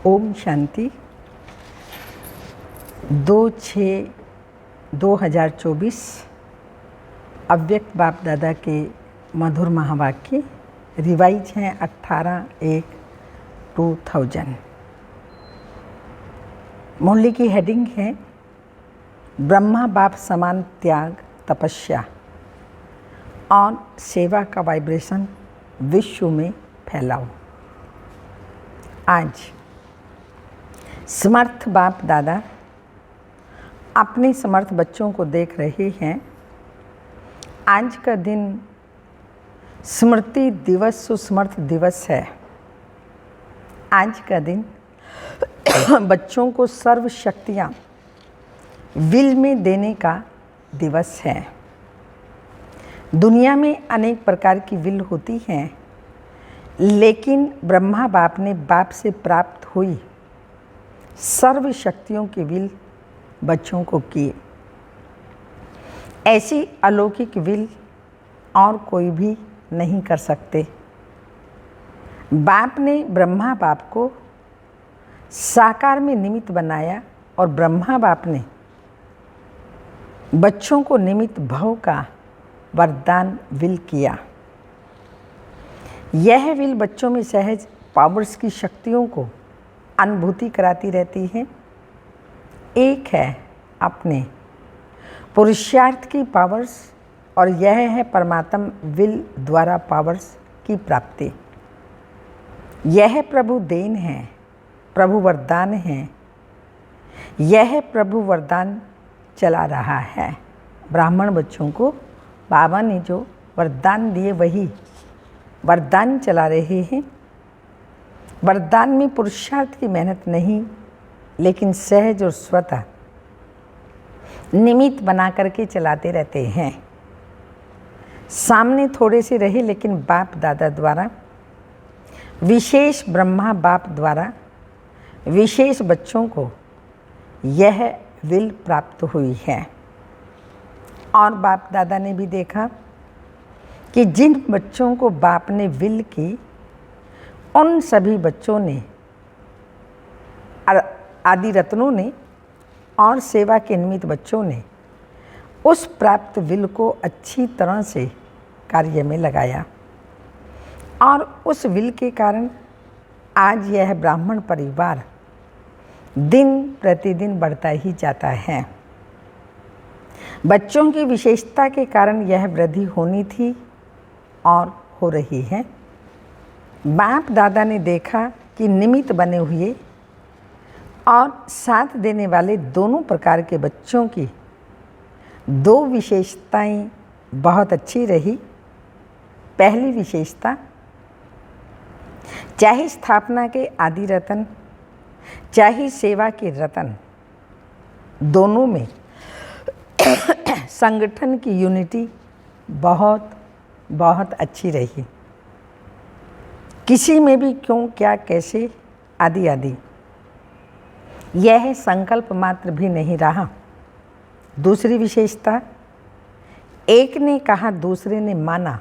ओम शांति 2/6/2024 अव्यक्त बाप दादा के मधुर महावाक्य रिवाइज हैं 18/1/2000। मुरली की हेडिंग है ब्रह्मा बाप समान त्याग तपस्या और सेवा का वाइब्रेशन विश्व में फैलाओ। आज समर्थ बाप दादा अपने समर्थ बच्चों को देख रहे हैं। आज का दिन स्मृति दिवस सुस्मर्थ दिवस है। आज का दिन बच्चों को सर्व शक्तियाँ विल में देने का दिवस है। दुनिया में अनेक प्रकार की विल होती हैं, लेकिन ब्रह्मा बाप ने बाप से प्राप्त हुई सर्व शक्तियों की विल बच्चों को किए। ऐसी अलौकिक विल और कोई भी नहीं कर सकते। बाप ने ब्रह्मा बाप को साकार में निमित्त बनाया और ब्रह्मा बाप ने बच्चों को निमित्त भव का वरदान विल किया। यह विल बच्चों में सहज पावर्स की शक्तियों को अनुभूति कराती रहती है। एक है अपने पुरुषार्थ की पावर्स और यह है परमात्मा विल द्वारा पावर्स की प्राप्ति। यह प्रभु देन है, प्रभु वरदान है। यह प्रभु वरदान चला रहा है। ब्राह्मण बच्चों को बाबा ने जो वरदान दिए वही वरदान चला रहे हैं। वरदान में पुरुषार्थ की मेहनत नहीं, लेकिन सहज और स्वतः निमित्त बना करके चलाते रहते हैं। सामने थोड़े से रहे, लेकिन बाप दादा द्वारा विशेष ब्रह्मा बाप द्वारा विशेष बच्चों को यह विल प्राप्त हुई है। और बाप दादा ने भी देखा कि जिन बच्चों को बाप ने विल की, उन सभी बच्चों ने आदि रत्नों ने और सेवा के निमित्त बच्चों ने उस प्राप्त विल को अच्छी तरह से कार्य में लगाया। और उस विल के कारण आज यह ब्राह्मण परिवार दिन प्रतिदिन बढ़ता ही जाता है। बच्चों की विशेषता के कारण यह वृद्धि होनी थी और हो रही है। बाप दादा ने देखा कि निमित्त बने हुए और साथ देने वाले दोनों प्रकार के बच्चों की दो विशेषताएं बहुत अच्छी रही। पहली विशेषता, चाहे स्थापना के आदि रतन चाहे सेवा के रतन, दोनों में संगठन की यूनिटी बहुत बहुत अच्छी रही। किसी में भी क्यों, क्या, कैसे आदि आदि यह संकल्प मात्र भी नहीं रहा। दूसरी विशेषता, एक ने कहा दूसरे ने माना।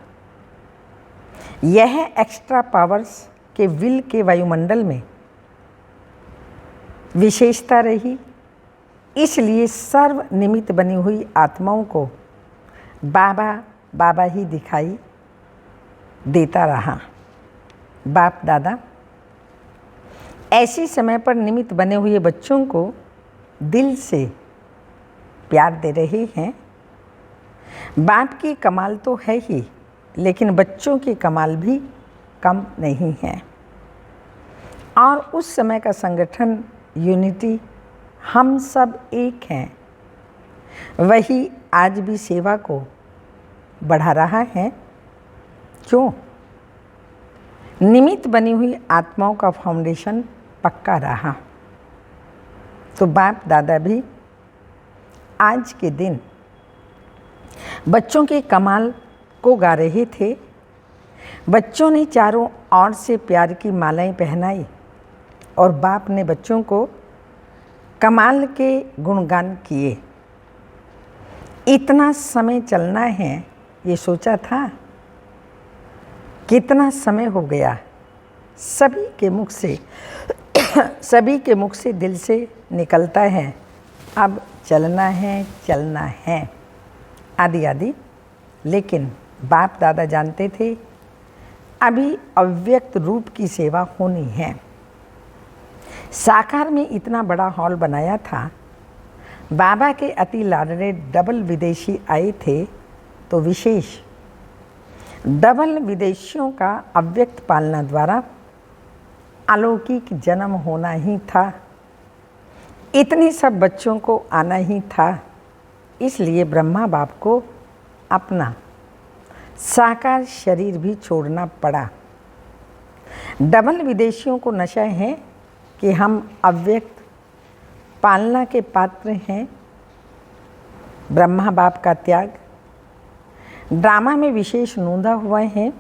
यह एक्स्ट्रा पावर्स के विल के वायुमंडल में विशेषता रही। इसलिए सर्व निमित्त बनी हुई आत्माओं को बाबा बाबा ही दिखाई देता रहा। बाप दादा ऐसे समय पर निमित्त बने हुए बच्चों को दिल से प्यार दे रहे हैं। बाप की कमाल तो है ही, लेकिन बच्चों की कमाल भी कम नहीं है। और उस समय का संगठन यूनिटी, हम सब एक हैं, वही आज भी सेवा को बढ़ा रहा है। क्यों? निमित्त बनी हुई आत्माओं का फाउंडेशन पक्का रहा। तो बाप दादा भी आज के दिन बच्चों के कमाल को गा रहे थे। बच्चों ने चारों ओर से प्यार की मालाएं पहनाई और बाप ने बच्चों को कमाल के गुणगान किए। इतना समय चलना है, ये सोचा था? कितना समय हो गया। सभी के मुख से सभी के मुख से दिल से निकलता है, अब चलना है आदि आदि। लेकिन बाप दादा जानते थे अभी अव्यक्त रूप की सेवा होनी है। साकार में इतना बड़ा हॉल बनाया था। बाबा के अति लाडले डबल विदेशी आए थे तो विशेष डबल विदेशियों का अव्यक्त पालना द्वारा अलौकिक जन्म होना ही था। इतने सब बच्चों को आना ही था। इसलिए ब्रह्मा बाप को अपना साकार शरीर भी छोड़ना पड़ा। डबल विदेशियों को नशा है कि हम अव्यक्त पालना के पात्र हैं। ब्रह्मा बाप का त्याग ड्रामा में विशेष नोंदा हुआ है।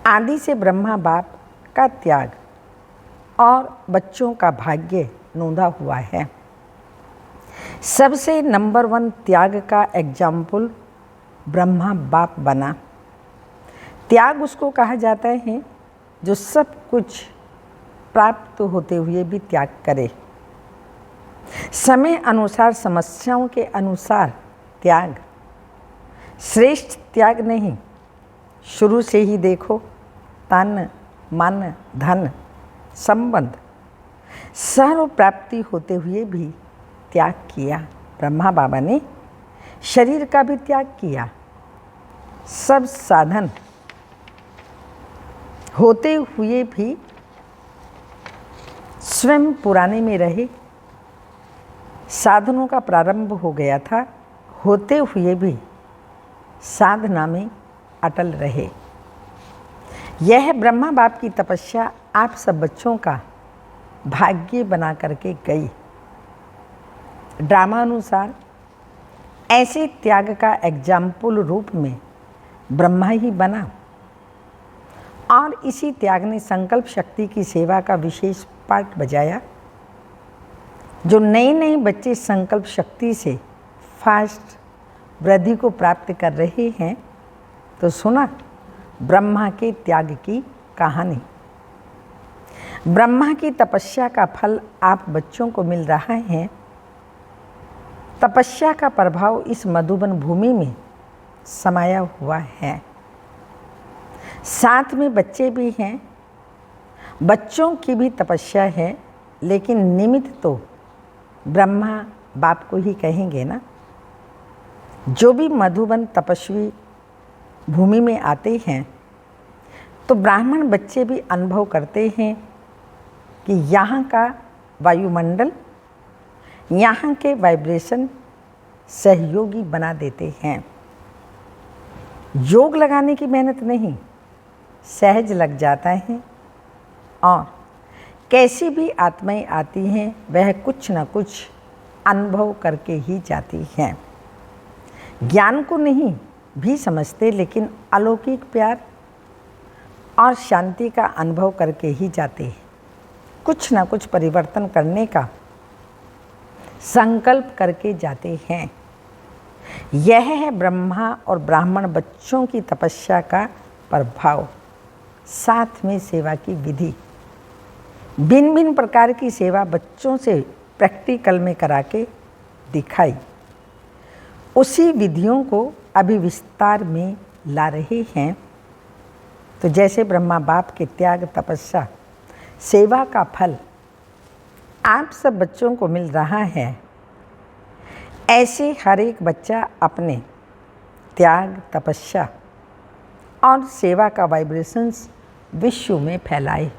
आदि से ब्रह्मा बाप का त्याग और बच्चों का भाग्य नोंदा हुआ है। सबसे नंबर 1 त्याग का एग्जाम्पल ब्रह्मा बाप बना। त्याग उसको कहा जाता है जो सब कुछ प्राप्त होते हुए भी त्याग करे। समय अनुसार, समस्याओं के अनुसार त्याग। श्रेष्ठ त्याग नहीं। शुरू से ही देखो, तन मन धन संबंध सर्व प्राप्ति होते हुए भी त्याग किया। ब्रह्मा बाबा ने शरीर का भी त्याग किया। सब साधन होते हुए भी स्वयं पुराने में रहे। साधनों का प्रारंभ हो गया था, होते हुए भी साधना में अटल रहे। यह ब्रह्मा बाप की तपस्या आप सब बच्चों का भाग्य बना करके गई। ड्रामानुसार ऐसे त्याग का एग्जाम्पल रूप में ब्रह्मा ही बना और इसी त्याग ने संकल्प शक्ति की सेवा का विशेष पार्ट बजाया। जो नए नए बच्चे संकल्प शक्ति से फास्ट वृद्धि को प्राप्त कर रहे हैं, तो सुना ब्रह्मा के त्याग की कहानी। ब्रह्मा की तपस्या का फल आप बच्चों को मिल रहा है। तपस्या का प्रभाव इस मधुबन भूमि में समाया हुआ है। साथ में बच्चे भी हैं। बच्चों की भी तपस्या है, लेकिन निमित्त तो ब्रह्मा बाप को ही कहेंगे ना। जो भी मधुबन तपस्वी भूमि में आते हैं तो ब्राह्मण बच्चे भी अनुभव करते हैं कि यहाँ का वायुमंडल, यहाँ के वाइब्रेशन सहयोगी बना देते हैं। योग लगाने की मेहनत नहीं, सहज लग जाता है। और कैसी भी आत्माएं आती हैं, वह कुछ न कुछ अनुभव करके ही जाती हैं। ज्ञान को नहीं भी समझते, लेकिन अलौकिक प्यार और शांति का अनुभव करके ही जाते हैं। कुछ ना कुछ परिवर्तन करने का संकल्प करके जाते हैं। यह है ब्रह्मा और ब्राह्मण बच्चों की तपस्या का प्रभाव। साथ में सेवा की विधि, भिन्न भिन्न प्रकार की सेवा बच्चों से प्रैक्टिकल में करा के दिखाई। उसी विधियों को अभी विस्तार में ला रहे हैं। तो जैसे ब्रह्मा बाप के त्याग, तपस्या, सेवा का फल आप सब बच्चों को मिल रहा है, ऐसे हर एक बच्चा अपने त्याग, तपस्या और सेवा का वाइब्रेशंस विश्व में फैलाए।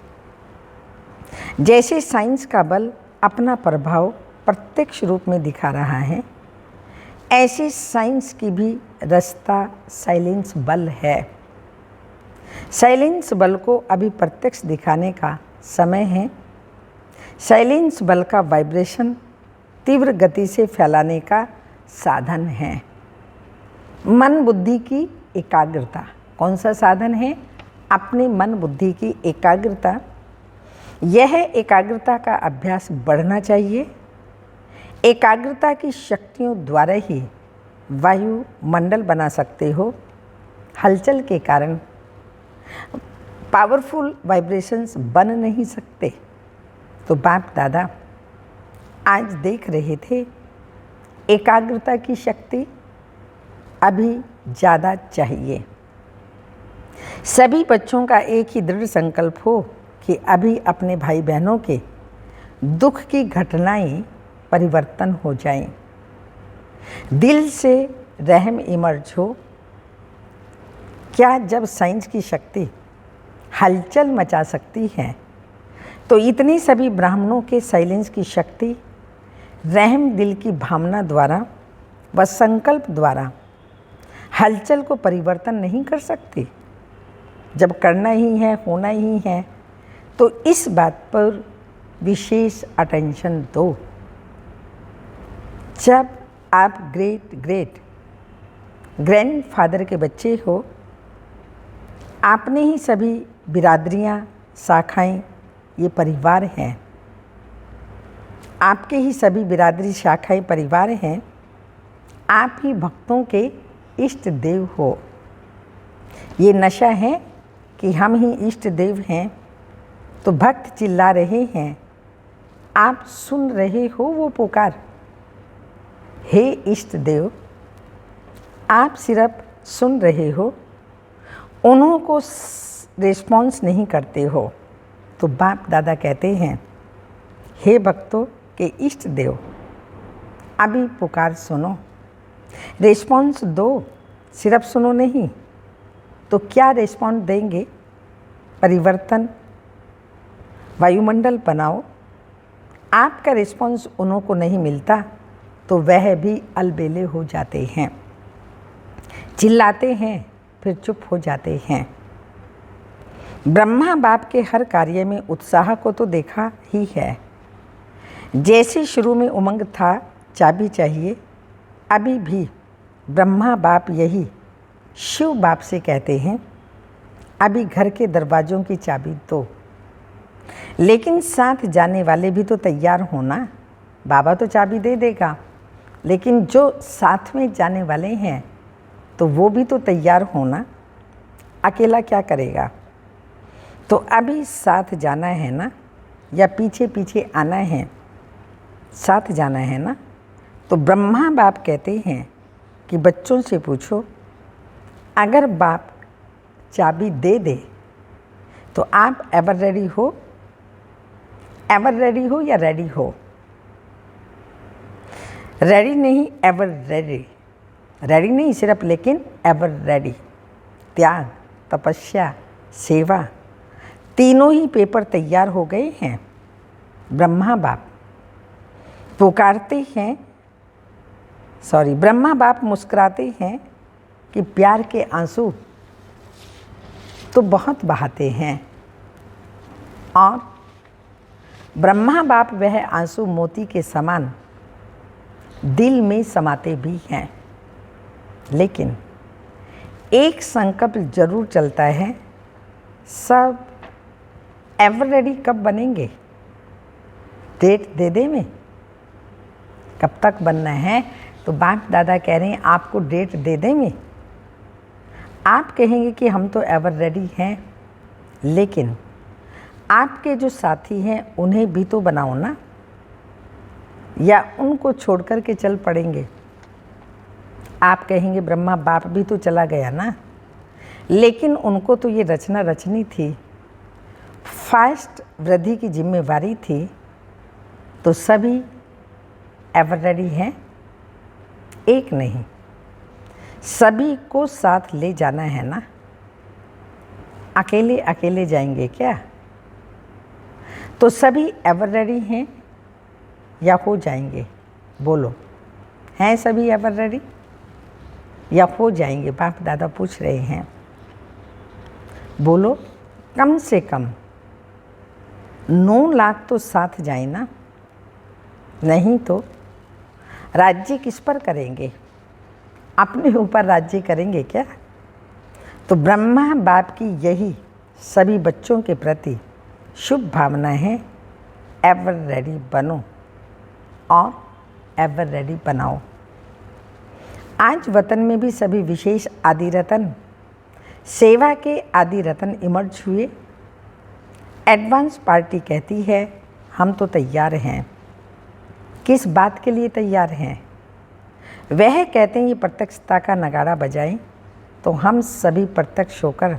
जैसे साइंस का बल अपना प्रभाव प्रत्यक्ष रूप में दिखा रहा है, ऐसे साइंस की भी रास्ता साइलेंस बल है। साइलेंस बल को अभी प्रत्यक्ष दिखाने का समय है। साइलेंस बल का वाइब्रेशन तीव्र गति से फैलाने का साधन है। मन बुद्धि की एकाग्रता कौन सा साधन है? अपने मन बुद्धि की एकाग्रता। यह एकाग्रता का अभ्यास बढ़ना चाहिए। एकाग्रता की शक्तियों द्वारा ही वायु मंडल बना सकते हो। हलचल के कारण पावरफुल वाइब्रेशंस बन नहीं सकते। तो बाप दादा आज देख रहे थे एकाग्रता की शक्ति अभी ज़्यादा चाहिए। सभी बच्चों का एक ही दृढ़ संकल्प हो कि अभी अपने भाई बहनों के दुख की घटनाएं परिवर्तन हो जाएं। दिल से रहम इमर्ज हो। क्या जब साइंस की शक्ति हलचल मचा सकती है तो इतनी सभी ब्राह्मणों के साइलेंस की शक्ति रहम दिल की भावना द्वारा व संकल्प द्वारा हलचल को परिवर्तन नहीं कर सकती। जब करना ही है, होना ही है, तो इस बात पर विशेष अटेंशन दो। जब आप ग्रेट ग्रैंडफादर के बच्चे हो, आपने ही सभी बिरादरियाँ, शाखाएं, ये परिवार हैं। आपके ही सभी बिरादरी शाखाएं परिवार हैं। आप ही भक्तों के इष्ट देव हो। ये नशा है कि हम ही इष्ट देव हैं, तो भक्त चिल्ला रहे हैं, आप सुन रहे हो वो पुकार। हे इष्ट देव, आप सिर्फ सुन रहे हो, उन्हों को रिस्पॉन्स नहीं करते हो। तो बाप दादा कहते हैं, हे भक्तों के इष्ट देव, अभी पुकार सुनो, रिस्पॉन्स दो, सिर्फ सुनो नहीं। तो क्या रिस्पॉन्स देंगे? परिवर्तन, वायुमंडल बनाओ। आपका रिस्पॉन्स उन्हों को नहीं मिलता तो वह भी अलबेले हो जाते हैं, चिल्लाते हैं, फिर चुप हो जाते हैं। ब्रह्मा बाप के हर कार्य में उत्साह को तो देखा ही है। जैसे शुरू में उमंग था, चाबी चाहिए, अभी भी ब्रह्मा बाप यही शिव बाप से कहते हैं, अभी घर के दरवाज़ों की चाबी दो। लेकिन साथ जाने वाले भी तो तैयार होना। बाबा तो चाबी दे देगा, लेकिन जो साथ में जाने वाले हैं तो वो भी तो तैयार होना। अकेला क्या करेगा? तो अभी साथ जाना है ना, या पीछे पीछे आना है? साथ जाना है ना। तो ब्रह्मा बाप कहते हैं कि बच्चों से पूछो, अगर बाप चाबी दे दे तो आप एवर रेडी हो? एवर रेडी हो या रेडी हो? रेडी नहीं, एवर रेडी। रेडी नहीं सिर्फ, लेकिन एवर रेडी। त्याग, तपस्या, सेवा, तीनों ही पेपर तैयार हो गए हैं। ब्रह्मा बाप पुकारते हैं, ब्रह्मा बाप मुस्कुराते हैं कि प्यार के आंसू तो बहुत बहाते हैं, और ब्रह्मा बाप वह आंसू मोती के समान दिल में समाते भी हैं। लेकिन एक संकल्प जरूर चलता है, सब एवर रेडी कब बनेंगे? डेट दे दे में कब तक बनना है? तो बाप दादा कह रहे हैं आपको डेट दे दे में। आप कहेंगे कि हम तो एवर रेडी हैं, लेकिन आपके जो साथी हैं उन्हें भी तो बनाओ ना, या उनको छोड़ कर के चल पड़ेंगे? आप कहेंगे ब्रह्मा बाप भी तो चला गया ना, लेकिन उनको तो ये रचना रचनी थी, फास्ट वृद्धि की जिम्मेवारी थी। तो सभी एवर रेडी हैं? एक नहीं, सभी को साथ ले जाना है ना। अकेले अकेले जाएंगे क्या? तो सभी एवर रेडी हैं या हो जाएंगे? बोलो, हैं सभी एवर रेडी या हो जाएंगे? बाप दादा पूछ रहे हैं। बोलो, कम से कम 9 लाख तो साथ जाए ना, नहीं तो राज्य किस पर करेंगे? अपने ऊपर राज्य करेंगे क्या? तो ब्रह्मा बाप की यही सभी बच्चों के प्रति शुभ भावना है, एवर रेडी बनो और एवर रेडी बनाओ। आज वतन में भी सभी विशेष आदि रतन, सेवा के आदि रतन इमर्ज हुए। एडवांस पार्टी कहती है हम तो तैयार हैं। किस बात के लिए तैयार हैं? वह कहते हैं ये प्रत्यक्षता का नगाड़ा बजाएं तो हम सभी प्रत्यक्ष होकर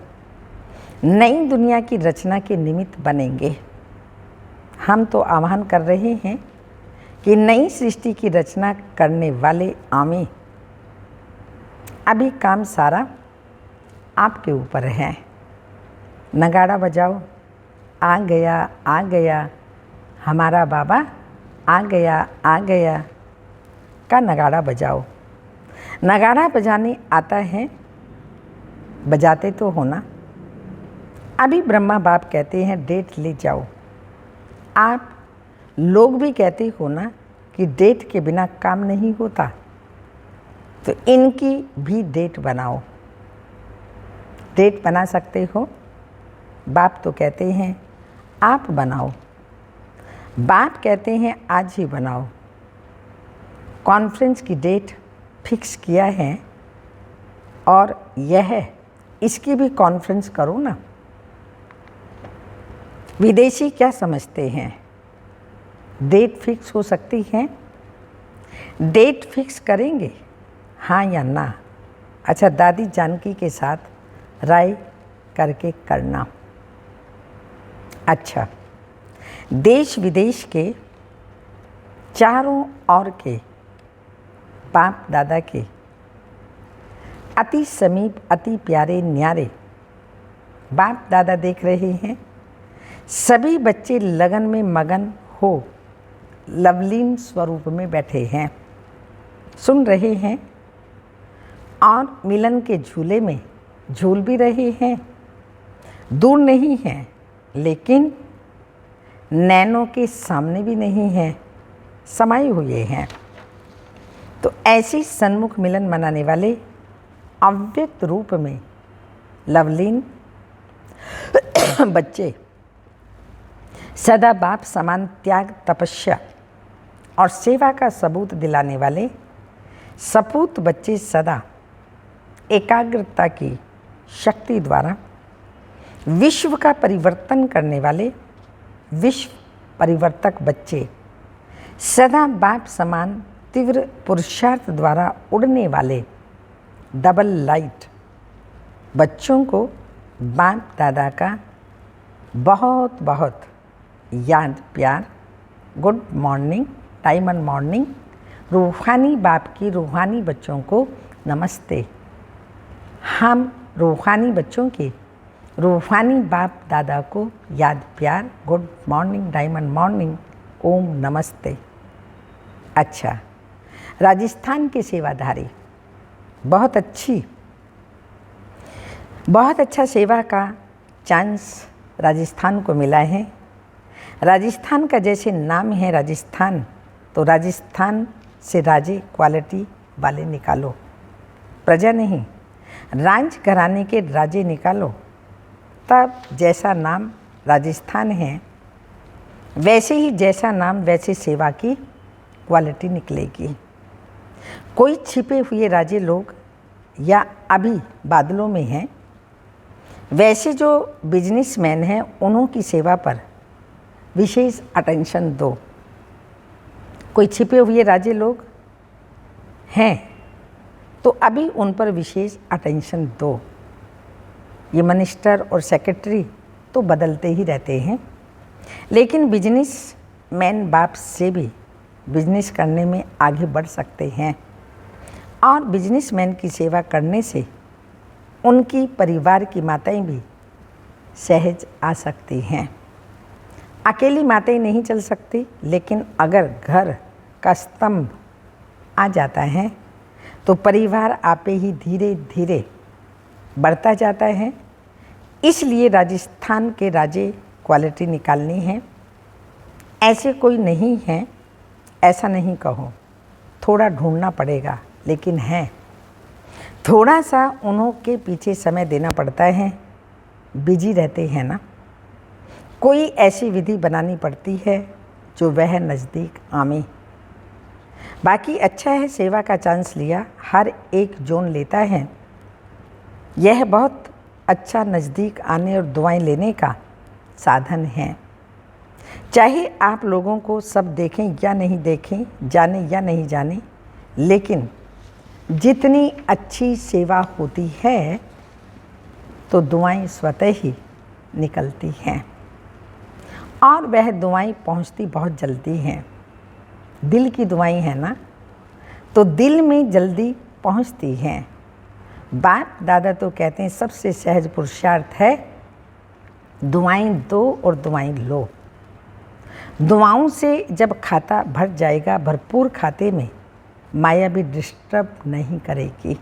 नई दुनिया की रचना के निमित्त बनेंगे। हम तो आह्वान कर रहे हैं कि नई सृष्टि की रचना करने वाले आवें। अभी काम सारा आपके ऊपर है। नगाड़ा बजाओ, आ गया हमारा बाबा, आ गया का नगाड़ा बजाओ। नगाड़ा बजाने आता है, बजाते तो हो ना। अभी ब्रह्मा बाप कहते हैं डेट ले जाओ। आप लोग भी कहते हो ना कि डेट के बिना काम नहीं होता, तो इनकी भी डेट बनाओ। डेट बना सकते हो? बाप तो कहते हैं आप बनाओ। बाप कहते हैं आज ही बनाओ। कॉन्फ्रेंस की डेट फिक्स किया है और यह इसकी भी कॉन्फ्रेंस करो ना। विदेशी क्या समझते हैं? डेट फिक्स हो सकती है? डेट फिक्स करेंगे, हाँ या ना? अच्छा, दादी जानकी के साथ राय करके करना। अच्छा, देश विदेश के चारों ओर के बाप दादा के अति समीप, अति प्यारे न्यारे बाप दादा देख रहे हैं। सभी बच्चे लगन में मगन हो लवलीन स्वरूप में बैठे हैं, सुन रहे हैं और मिलन के झूले में झूल भी रहे हैं। दूर नहीं हैं, लेकिन नैनों के सामने भी नहीं हैं, समाये हुए हैं। तो ऐसी सन्मुख मिलन मनाने वाले अव्यक्त रूप में लवलीन बच्चे, सदा बाप समान त्याग, तपस्या और सेवा का सबूत दिलाने वाले सपूत बच्चे, सदा एकाग्रता की शक्ति द्वारा विश्व का परिवर्तन करने वाले विश्व परिवर्तक बच्चे, सदा बाप समान तीव्र पुरुषार्थ द्वारा उड़ने वाले डबल लाइट बच्चों को बाप दादा का बहुत बहुत याद, प्यार, गुड मॉर्निंग, डायमंड मॉर्निंग। रूहानी बाप की रूहानी बच्चों को नमस्ते। हम रूहानी बच्चों के रूहानी बाप दादा को याद, प्यार, गुड मॉर्निंग, डायमंड मॉर्निंग, ओम नमस्ते। अच्छा, राजस्थान के सेवाधारी बहुत अच्छा सेवा का चांस राजस्थान को मिला है। राजस्थान का जैसे नाम है राजस्थान, तो राजस्थान से राजे क्वालिटी वाले निकालो, प्रजा नहीं, राज घराने के राजे निकालो, तब जैसा नाम राजस्थान है वैसे ही जैसा नाम वैसे सेवा की क्वालिटी निकलेगी। कोई छिपे हुए राजे लोग या अभी बादलों में हैं, वैसे जो बिजनेसमैन हैं उन्हों की सेवा पर विशेष अटेंशन दो। कोई छिपे हुए राजे लोग हैं तो अभी उन पर विशेष अटेंशन दो। ये मिनिस्टर और सेक्रेटरी तो बदलते ही रहते हैं, लेकिन बिजनेस मैन बाप से भी बिजनेस करने में आगे बढ़ सकते हैं और बिजनेसमैन की सेवा करने से उनकी परिवार की माताएं भी सहज आ सकती हैं। अकेली माताएं नहीं चल सकती, लेकिन अगर घर का स्तंभ आ जाता है तो परिवार आपे ही धीरे धीरे बढ़ता जाता है। इसलिए राजस्थान के राजे क्वालिटी निकालनी है। ऐसे कोई नहीं है, ऐसा नहीं कहो, थोड़ा ढूंढना पड़ेगा, लेकिन है। थोड़ा सा उन्हों के पीछे समय देना पड़ता है, बिजी रहते हैं ना। कोई ऐसी विधि बनानी पड़ती है जो वह नज़दीक आवे। बाकी अच्छा है, सेवा का चांस लिया, हर एक जोन लेता है। यह बहुत अच्छा नज़दीक आने और दुआएं लेने का साधन है। चाहे आप लोगों को सब देखें या नहीं देखें, जाने या नहीं जाने, लेकिन जितनी अच्छी सेवा होती है तो दुआएं स्वतः ही निकलती हैं और वह दुआएं पहुंचती बहुत जल्दी हैं। दिल की दुआएं हैं ना, तो दिल में जल्दी पहुंचती हैं। बाप दादा तो कहते हैं सबसे सहज पुरुषार्थ है दुआएं दो और दुआएं लो। दुआओं से जब खाता भर जाएगा, भरपूर खाते में माया भी डिस्टर्ब नहीं करेगी।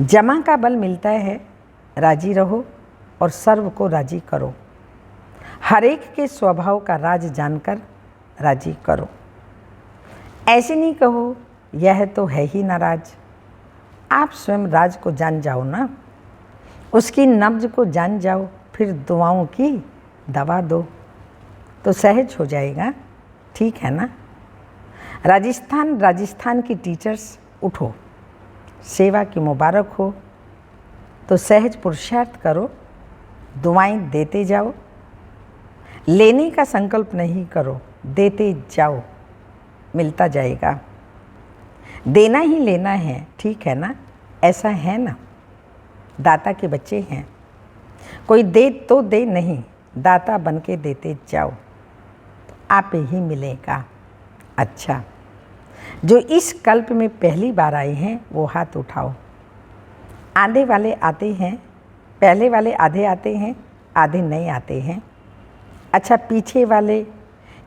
जमा का बल मिलता है, राजी रहो और सर्व को राजी करो। हर एक के स्वभाव का राज जानकर राजी करो। ऐसे नहीं कहो यह तो है ही नाराज। आप स्वयं राज को जान जाओ ना, उसकी नब्ज को जान जाओ, फिर दुआओं की दवा दो तो सहज हो जाएगा। ठीक है ना। राजस्थान की टीचर्स उठो, सेवा की मुबारक हो तो सहज पुरुषार्थ करो, दुआएं देते जाओ। लेने का संकल्प नहीं करो, देते जाओ, मिलता जाएगा। देना ही लेना है, ठीक है ना। ऐसा है ना, दाता के बच्चे हैं, कोई दे तो दे नहीं, दाता बन के देते जाओ, आप ही मिलेगा। अच्छा, जो इस कल्प में पहली बार आए हैं वो हाथ उठाओ। आधे वाले आते हैं, पहले वाले आधे आते हैं, आधे नहीं आते हैं। अच्छा, पीछे वाले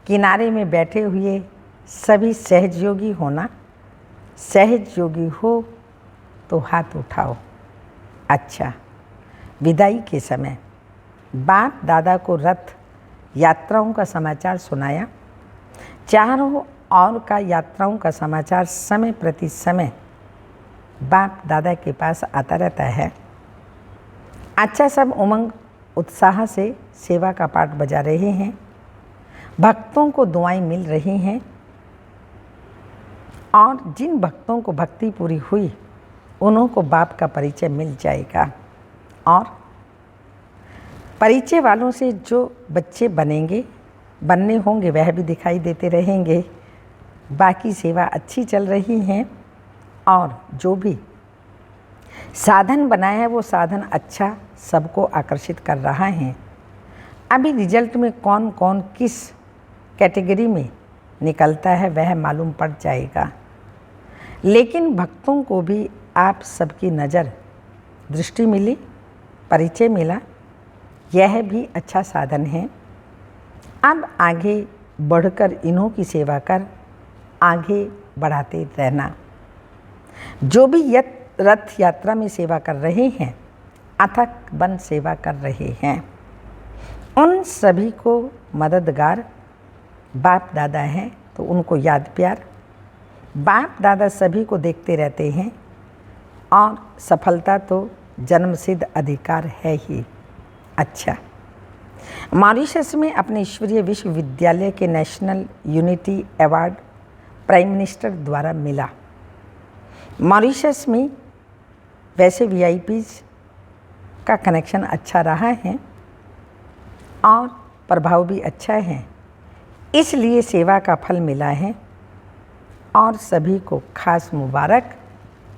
किनारे में बैठे हुए सभी सहजयोगी होना, सहज योगी हो तो हाथ उठाओ। अच्छा, विदाई के समय बाप दादा को रथ यात्राओं का समाचार सुनाया। चारों ओर का यात्राओं का समाचार समय प्रति समय बाप दादा के पास आता रहता है। अच्छा, सब उमंग उत्साह से सेवा का पाठ बजा रहे हैं, भक्तों को दुआएं मिल रही हैं और जिन भक्तों को भक्ति पूरी हुई उन्हों को बाप का परिचय मिल जाएगा और परिचय वालों से जो बच्चे बनने होंगे वह भी दिखाई देते रहेंगे। बाकी सेवा अच्छी चल रही है और जो भी साधन बनाया है वो साधन अच्छा सबको आकर्षित कर रहा है। अभी रिजल्ट में कौन कौन किस कैटेगरी में निकलता है वह मालूम पड़ जाएगा, लेकिन भक्तों को भी आप सबकी नज़र दृष्टि मिली, परिचय मिला, यह भी अच्छा साधन है। अब आगे बढ़कर इन्हों की सेवा कर आगे बढ़ाते रहना। जो भी रथ यात्रा में सेवा कर रहे हैं, अथक बन सेवा कर रहे हैं, उन सभी को मददगार बाप दादा हैं तो उनको याद प्यार। बाप दादा सभी को देखते रहते हैं और सफलता तो जन्मसिद्ध अधिकार है ही। अच्छा, मॉरिशस में अपने ईश्वरीय विश्वविद्यालय के national unity award prime minister द्वारा मिला। मॉरिशस में वैसे वीआईपीज़ का कनेक्शन अच्छा रहा है और प्रभाव भी अच्छा है, इसलिए सेवा का फल मिला है और सभी को खास मुबारक।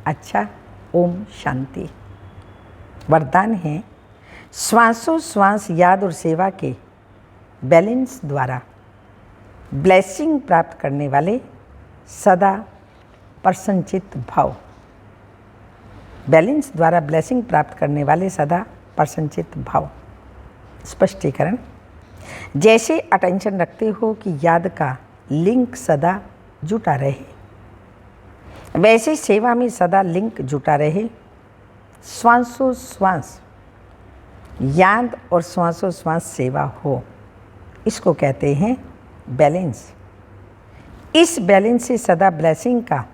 अच्छा, ओम शांति। वरदान है, श्वासों श्वास याद और सेवा के बैलेंस द्वारा ब्लेसिंग प्राप्त करने वाले सदा प्रसन्नचित्त भाव। बैलेंस द्वारा ब्लेसिंग प्राप्त करने वाले सदा प्रसन्नचित्त भाव। स्पष्टीकरण, जैसे अटेंशन रखते हो कि याद का लिंक सदा जुटा रहे, वैसे सेवा में सदा लिंक जुटा रहे। श्वासों श्वास याद और श्वासों श्वास सेवा हो, इसको कहते हैं बैलेंस। इस बैलेंस से सदा ब्लेसिंग का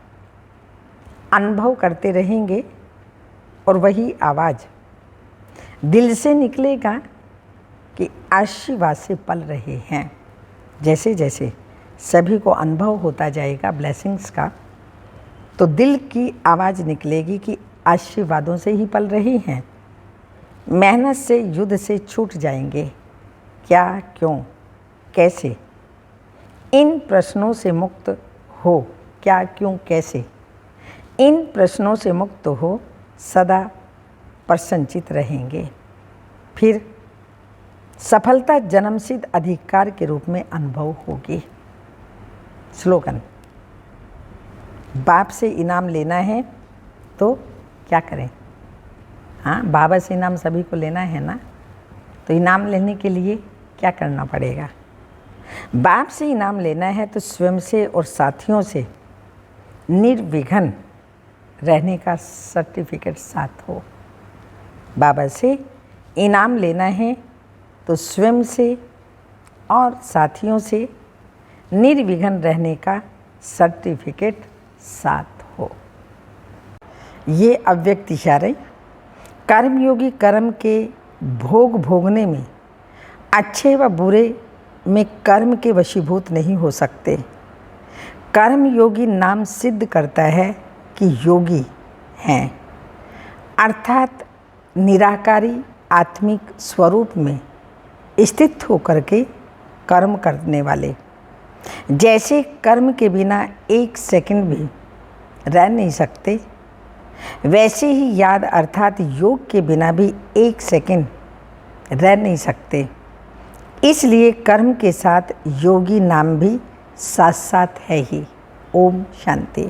अनुभव करते रहेंगे और वही आवाज़ दिल से निकलेगा कि आशीर्वाद से पल रहे हैं। जैसे जैसे सभी को अनुभव होता जाएगा ब्लेसिंग्स का, तो दिल की आवाज़ निकलेगी कि आशीर्वादों से ही पल रही हैं, मेहनत से युद्ध से छूट जाएंगे। क्या क्यों कैसे, इन प्रश्नों से मुक्त हो। क्या, क्यों, कैसे, इन प्रश्नों से मुक्त हो सदा प्रसन्नचित रहेंगे। फिर सफलता जन्मसिद्ध अधिकार के रूप में अनुभव होगी। स्लोगन, बाप से इनाम लेना है तो क्या करें? हाँ, बाबा से इनाम सभी को लेना है ना, तो इनाम लेने के लिए क्या करना पड़ेगा? बाप से इनाम लेना है तो स्वयं से और साथियों से निर्विघ्न रहने का सर्टिफिकेट साथ हो। बाबा से इनाम लेना है तो स्वयं से और साथियों से निर्विघ्न रहने का सर्टिफिकेट साथ हो। ये अव्यक्त इशारे कर्मयोगी कर्म के भोग भोगने में, अच्छे व बुरे में कर्म के वशीभूत नहीं हो सकते। कर्मयोगी नाम सिद्ध करता है कि योगी हैं, अर्थात निराकारी आत्मिक स्वरूप में स्थित होकर के कर्म करने वाले। जैसे कर्म के बिना एक सेकंड भी रह नहीं सकते, वैसे ही याद अर्थात योग के बिना भी एक सेकंड रह नहीं सकते। इसलिए कर्म के साथ योगी नाम भी साथ साथ है ही। ओम शांति।